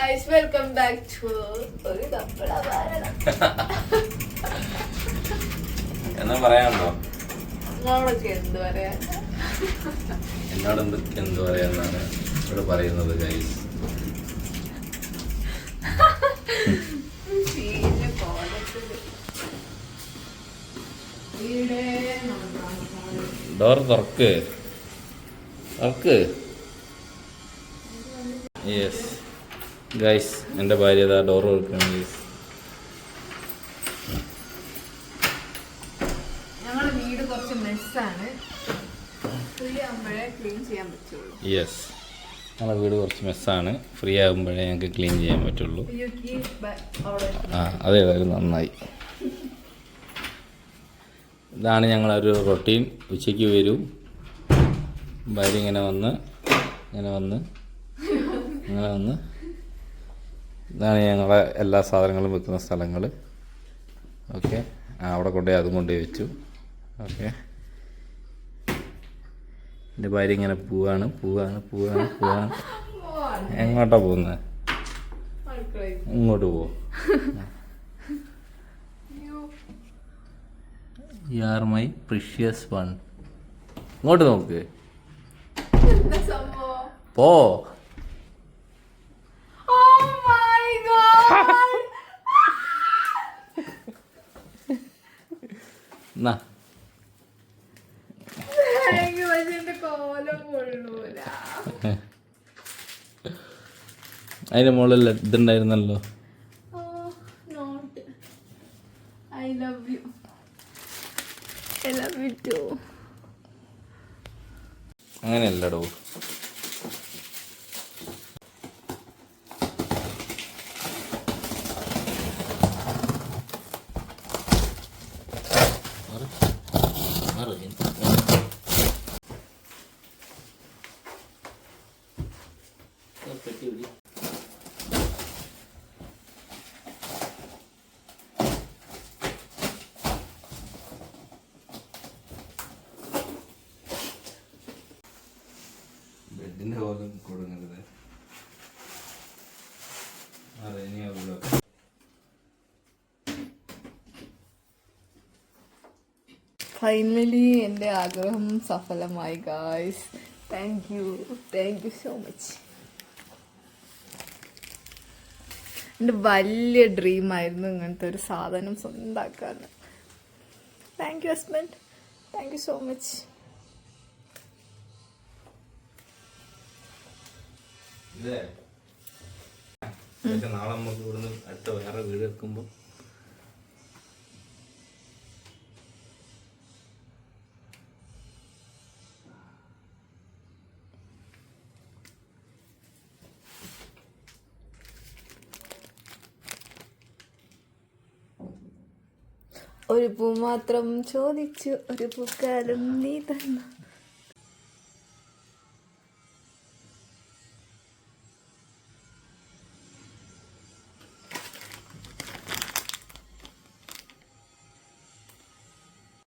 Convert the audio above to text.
guys, welcome back to ഒരു കപ്പള ഭാരതം. എന്നാ പറയാനുണ്ടോ? മോളൊക്കെ എന്ത് പറയാ? എന്നോട് എന്ത് പറയാന്നാണ് ഇവിടെ പറയുന്നത് ഗൈസ്. ഡോർ തുറക്ക്. യെസ് ഗൈസ്, എൻ്റെ ഭാര്യ ഇതാ ഡോർ തുറക്കണം ഗൈസ്. ഞങ്ങളുടെ വീട് കുറച്ച് മെസ്സാണ്, ഫ്രീ ആകുമ്പോഴേ ക്ലീൻ ചെയ്യാൻ പറ്റുള്ളൂ. യെസ്, ഞങ്ങളുടെ വീട് കുറച്ച് മെസ്സാണ്, ഫ്രീ ആകുമ്പോഴേ ഞങ്ങൾക്ക് ക്ലീൻ ചെയ്യാൻ പറ്റുള്ളൂ. ആ അതേതായാലും നന്നായി. ഇതാണ് ഞങ്ങളൊരു റൊട്ടീൻ. ഉച്ചയ്ക്ക് വരും, ഭാര്യ ഇങ്ങനെ വന്ന് ഇതാണ് ഞങ്ങളെ എല്ലാ സാധനങ്ങളും വെക്കുന്ന സ്ഥലങ്ങൾ. ഓക്കെ, അവിടെ കൊണ്ടുപോയി അതും കൊണ്ടുപോയി വെച്ചു. ഓക്കെ, എൻ്റെ ഭാര്യ ഇങ്ങനെ പോവാണ്. എങ്ങോട്ടാ പോകുന്നത്? ഇങ്ങോട്ട് പോവും. You are my precious one. ഇങ്ങോട്ട് നോക്ക്. പോ. അതിന്റെ മുകളിൽ ഇതുണ്ടായിരുന്നല്ലോ. അങ്ങനെയല്ലടോ. ബെഡിന്റെ പോലും കൊടുങ്ങരുത്. ഫൈനലി എൻ്റെ ആഗ്രഹം സഫലമായി guys. Thank you so much. എൻ്റെ വലിയ ഡ്രീമായിരുന്നു ഇങ്ങനത്തെ ഒരു സാധനം സ്വന്തമാക്കാൻ. Thank you husband, thank you so much. നാളെ നമുക്ക് ഇവിടുന്ന് അടുത്ത വേറെ വീട് വെക്കുമ്പോൾ ഒരു പൂ മാത്രം ചോദിച്ചു, ഒരു പൂക്കാലം നീ തന്നു.